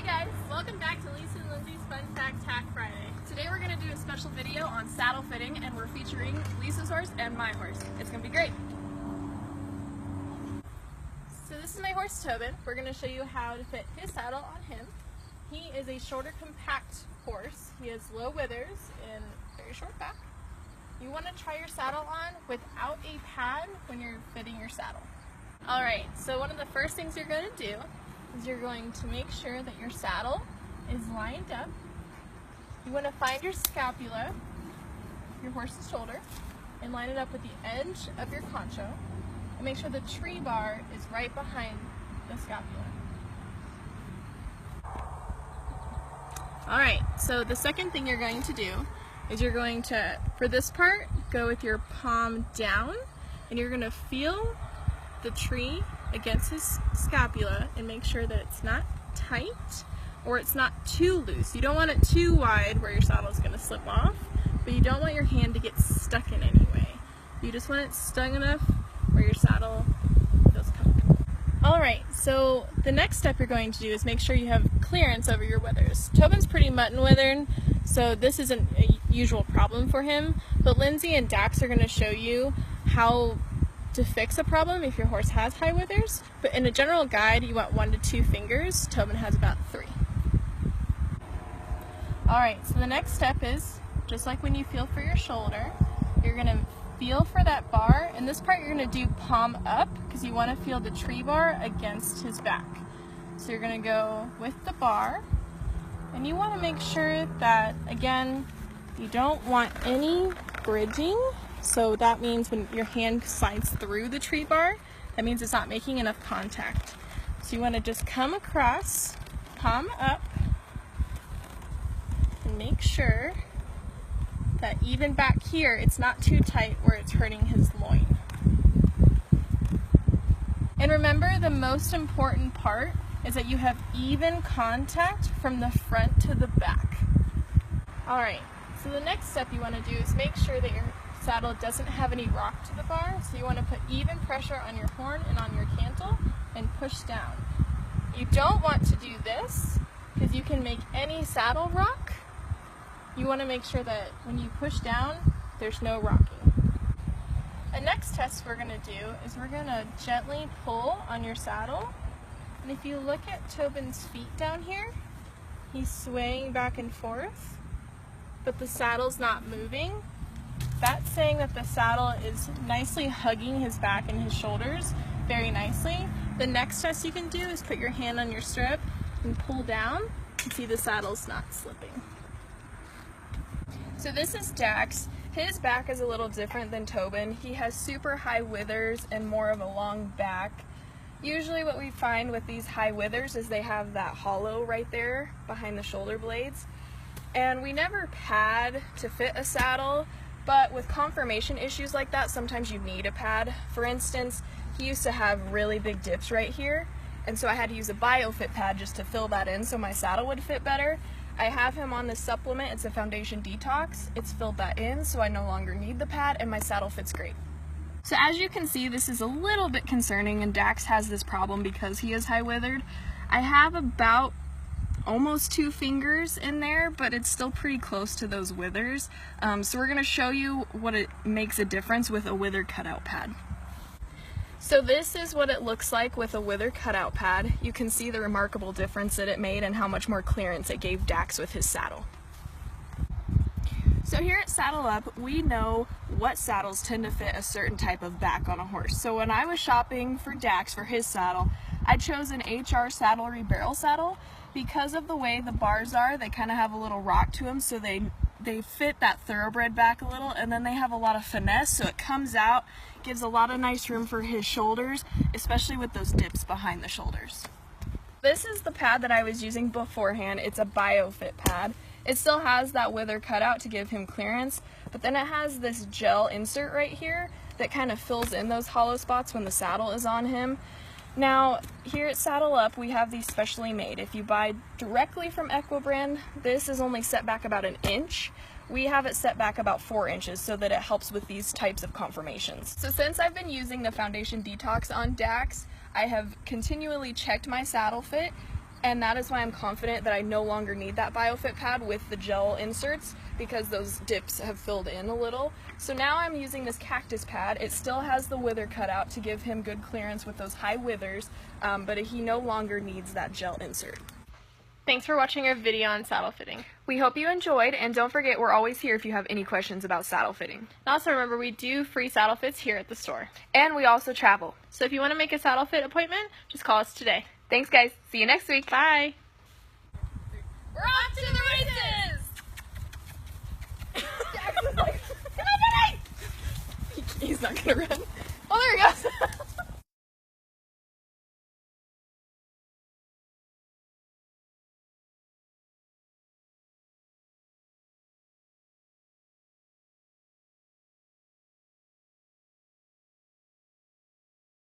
Hey guys, welcome back to Lisa and Lindsay's Fun Fact Hack Friday. Today we're going to do a special video on saddle fitting and we're featuring Lisa's horse and my horse. It's going to be great. So this is my horse Tobin. We're going to show you how to fit his saddle on him. He is a shorter compact horse. He has low withers and very short back. You want to try your saddle on without a pad when you're fitting your saddle. Alright, so one of the first things you're going to do is you're going to make sure that your saddle is lined up. You want to find your scapula, your horse's shoulder, and line it up with the edge of your concho. And make sure the tree bar is right behind the scapula. Alright, so the second thing you're going to do is you're going to, for this part, go with your palm down, and you're going to feel the tree against his scapula and make sure that it's not tight or it's not too loose. You don't want it too wide where your saddle is going to slip off, but you don't want your hand to get stuck in any way. You just want it snug enough where your saddle feels comfortable. Alright, so the next step you're going to do is make sure you have clearance over your withers. Tobin's pretty mutton withered, so this isn't a usual problem for him, but Lindsay and Dax are going to show you how to fix a problem if your horse has high withers, but in a general guide you want 1 to 2 fingers. Tobin has about 3. Alright, so the next step is, just like when you feel for your shoulder, you're going to feel for that bar, and this part you're going to do palm up because you want to feel the tree bar against his back. So you're going to go with the bar, and you want to make sure that, again, you don't want any bridging. So that means when your hand slides through the tree bar, that means it's not making enough contact. So you want to just come across, palm up, and make sure that even back here, it's not too tight where it's hurting his loin. And remember, the most important part is that you have even contact from the front to the back. Alright, so the next step you want to do is make sure that your saddle doesn't have any rock to the bar, so you want to put even pressure on your horn and on your cantle and push down. You don't want to do this because you can make any saddle rock. You want to make sure that when you push down, there's no rocking. The next test we're going to do is we're going to gently pull on your saddle, and if you look at Tobin's feet down here, he's swaying back and forth, but the saddle's not moving. That's saying that the saddle is nicely hugging his back and his shoulders very nicely. The next test you can do is put your hand on your stirrup and pull down and see the saddle's not slipping. So this is Dax. His back is a little different than Tobin. He has super high withers and more of a long back. Usually what we find with these high withers is they have that hollow right there behind the shoulder blades. And we never pad to fit a saddle, but with conformation issues like that, sometimes you need a pad. For instance, he used to have really big dips right here, and so I had to use a BioFit pad just to fill that in so my saddle would fit better. I have him on this supplement, it's a Foundation Detox. It's filled that in, so I no longer need the pad, and my saddle fits great. So as you can see, this is a little bit concerning, and Dax has this problem because he is high withered. I have about almost 2 fingers in there, but it's still pretty close to those withers. So we're going to show you what it makes a difference with a wither cutout pad. So this is what it looks like with a wither cutout pad. You can see the remarkable difference that it made and how much more clearance it gave Dax with his saddle. So here at Saddle Up, we know what saddles tend to fit a certain type of back on a horse. So when I was shopping for Dax for his saddle, I chose an HR Saddlery barrel saddle. Because of the way the bars are, they kind of have a little rock to them, so they fit that thoroughbred back a little, and then they have a lot of finesse, so it comes out, gives a lot of nice room for his shoulders, especially with those dips behind the shoulders. This is the pad that I was using beforehand. It's a BioFit pad. It still has that wither cutout to give him clearance, but then it has this gel insert right here that kind of fills in those hollow spots when the saddle is on him. Now, here at Saddle Up, we have these specially made. If you buy directly from Equibrand, this is only set back about 1 inch. We have it set back about 4 inches so that it helps with these types of conformations. So since I've been using the Foundation Detox on Dax, I have continually checked my saddle fit and that is why I'm confident that I no longer need that BioFit pad with the gel inserts, because those dips have filled in a little. So now I'm using this cactus pad. It still has the wither cut out to give him good clearance with those high withers, but he no longer needs that gel insert. Thanks for watching our video on saddle fitting. We hope you enjoyed, and don't forget we're always here if you have any questions about saddle fitting. And also remember, we do free saddle fits here at the store. And we also travel. So if you want to make a saddle fit appointment, just call us today. Thanks guys, see you next week. Bye! We're off to the races! Jackson's like, come on, buddy! He's not gonna run. Oh, there he goes!